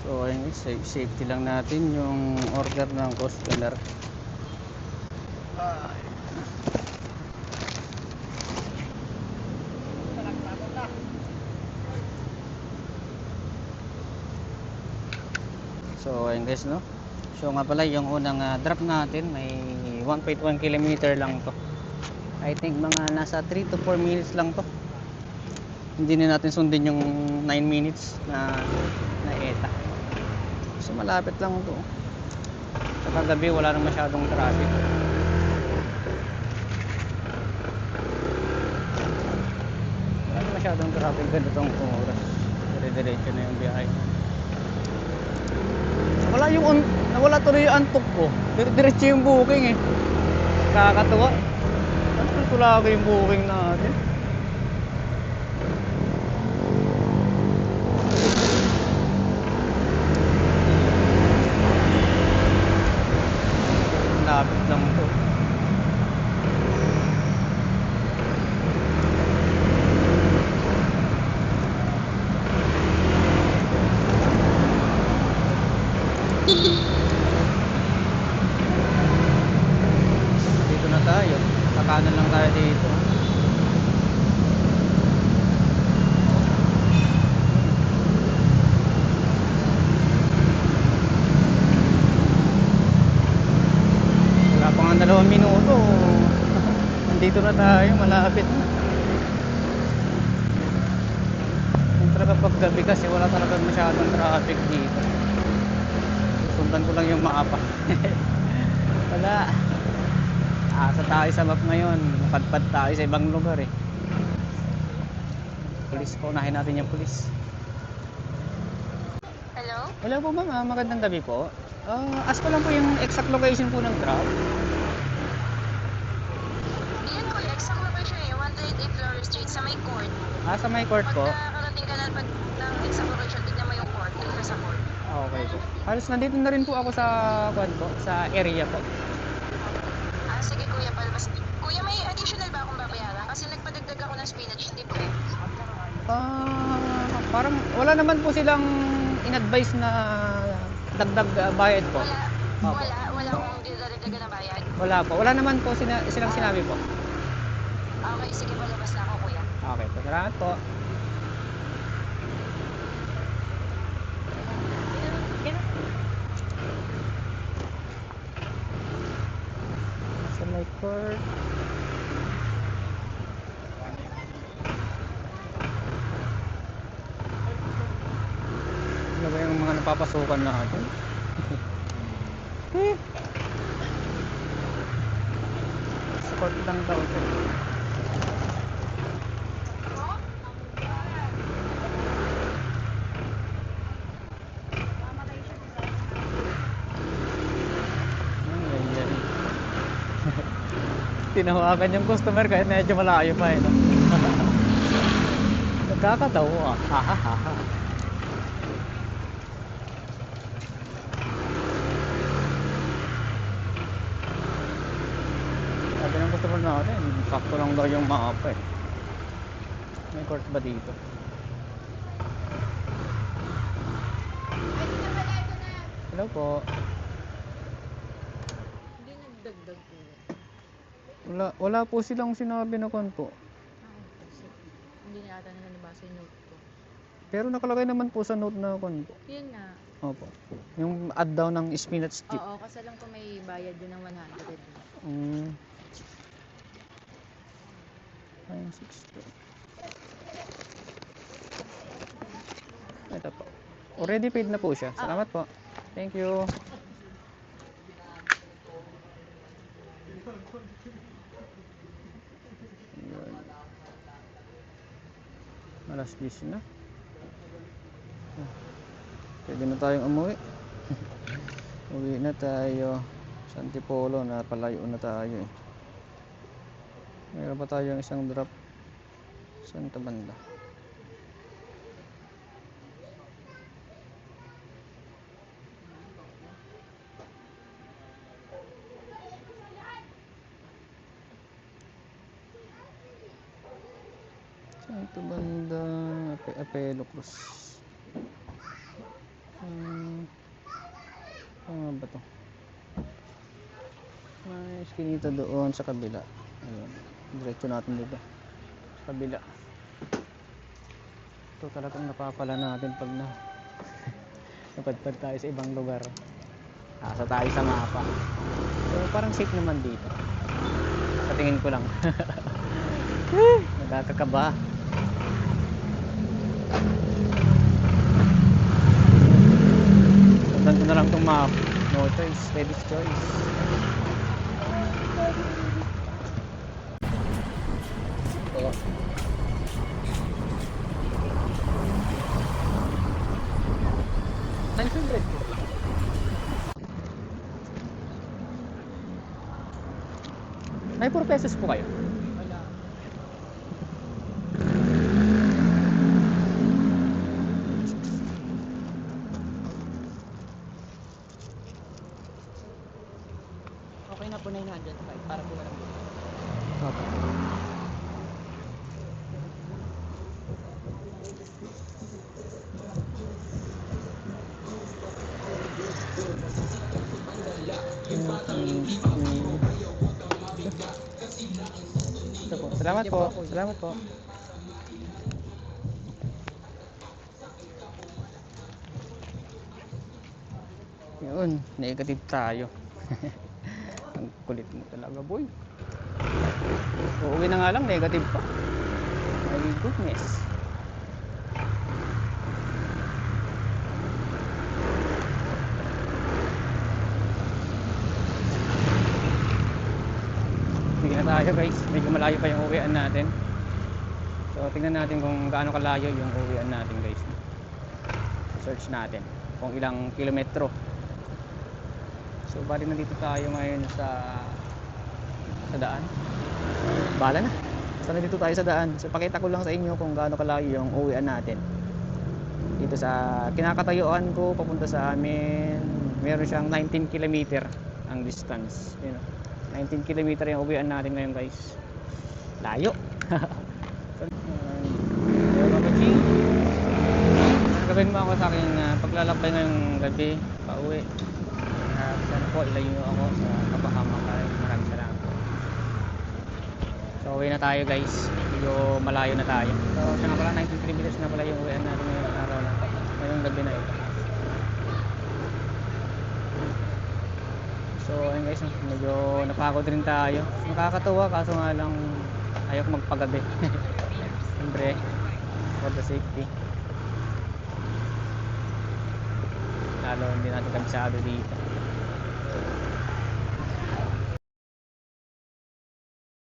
So ayun, safety lang natin yung order ng customer. So ayun guys, no. So nga pala yung unang drop natin may 1.1 kilometer lang to. I think mga nasa 3 to 4 minutes lang to. Hindi na natin sundin yung 9 minutes na ETA. So malapit lang to. Sa kagabi wala nang masyadong traffic. Wala nang masyadong traffic ganitong oras. Dire-diretso na yung biyahe. Wala yung nawala tuloy yung antok ko. Diretso yung booking eh. Kakatuwa. Ano tulagi yung booking natin? Lapit lang to. Dito na tayo. Kakanan lang tayo dito. Wala pa nga 2 minuto. Nandito na tayo. Malapit na. Yung talaga pag gabi kasi wala talaga masyadong traffic dito. Sundan ko lang yung mapa. Wala. Asa tayo sa map ngayon. Padpad tayo sa ibang lugar eh. Pulis po. Unahin natin yung pulis. Hello? Hello po ma'am. Magandang gabi po. Ask ko lang po yung exact location po ng drop. Yan po, exact location niya, 138 Flower Street sa may court. Sa may court po. Pagkakarating ka na ng exact location, tignan mo yung court, doon ka sa court. Okay po. Halos nandito na rin po ako sa sa area po. Sige kuya, palabas. Kuya, may additional ba akong babayaran? Kasi nagpadagdag ako ng spinach dip eh. Parang wala naman po silang in-advise na dagdag bayad po. Wala akong dinadagdagan na bayad. Wala po. Wala naman po silang sinabi po. Okay, sige, palabas na ako kuya. Okay po. Salamat po. Sa may court. Ano ba yung mga napapasukan natin? Sa court lang daw ito. Ganyan. Tinawagan yung customer kahit medyo malayo pa eh. No? Nagkakatawa. Hahaha. Sabi ng customer natin, sakto lang daw yung mapa eh. May court ba dito? Hello po. Hindi nagdagdag po. Wala po silang sinabi na kon po. Kasi hindi na ata nila nabasa yung note ko. Pero nakalagay naman po sa note na kon po. Yun nga. Opo. Yung add daw ng spinach dip. Oo, kasi alam ko may bayad din ng 100. 962. Ito po. Already paid na po siya. Salamat po. Thank you. Alas 10 na. Pwede na tayong umuwi. Uwi na tayo sa Antipolo na palayo na tayo eh. Mayroon pa tayong isang drop Santa Banda. Santa Banda Apelo Cruz. ba to? May eskinita doon sa kabila. Ayun. Diretso natin dito. Sa kabila. Ito talagang napapala natin pag napadpad tayo sa ibang lugar. Asa tayo sa mapa. So parang safe naman dito. Sa tingin ko lang. Nagkakakaba. Sundan ko na lang itong map. No choice. Baby's choice. Oh. May 4 pesos po kayo? Wala. Okay na po 905 para po walang dito. Okay. Ito po. Salamat po. Salamat po. Yun, negative tayo. Ang kulit mo talaga, boy. Uuwi na nga lang, negative pa. My goodness. Hindi na tayo guys, medyo malayo pa yung uwian natin. So tingnan natin kung gaano kalayo yung uwian natin guys. Search natin kung ilang kilometro. So bali nandito tayo ngayon sa daan. Bala na. So nandito tayo sa daan. So pakita ko lang sa inyo kung gaano kalayo yung uwian natin. Dito sa kinakatayuan ko papunta sa amin, meron siyang 19 kilometer ang distance. You know, 19 kilometer yung uwian natin ngayon guys. Layo. Gawin mo ako sa aking paglalakbay ngayong gabi pauwi. Sana po ilayo nyo ako sa kapahama. Maraming salamat po. So uwi na tayo guys. Medyo malayo na tayo. So siya nga pala 19 kilometers na pala yung uwian natin ngayong araw na ito. Ngayong gabi na ito. So ayun guys, medyo napagod rin tayo. Nakakatuwa kaso nga lang ayaw ko magpagabi. Siyempre for the safety. Lalo hindi natin kabisado dito.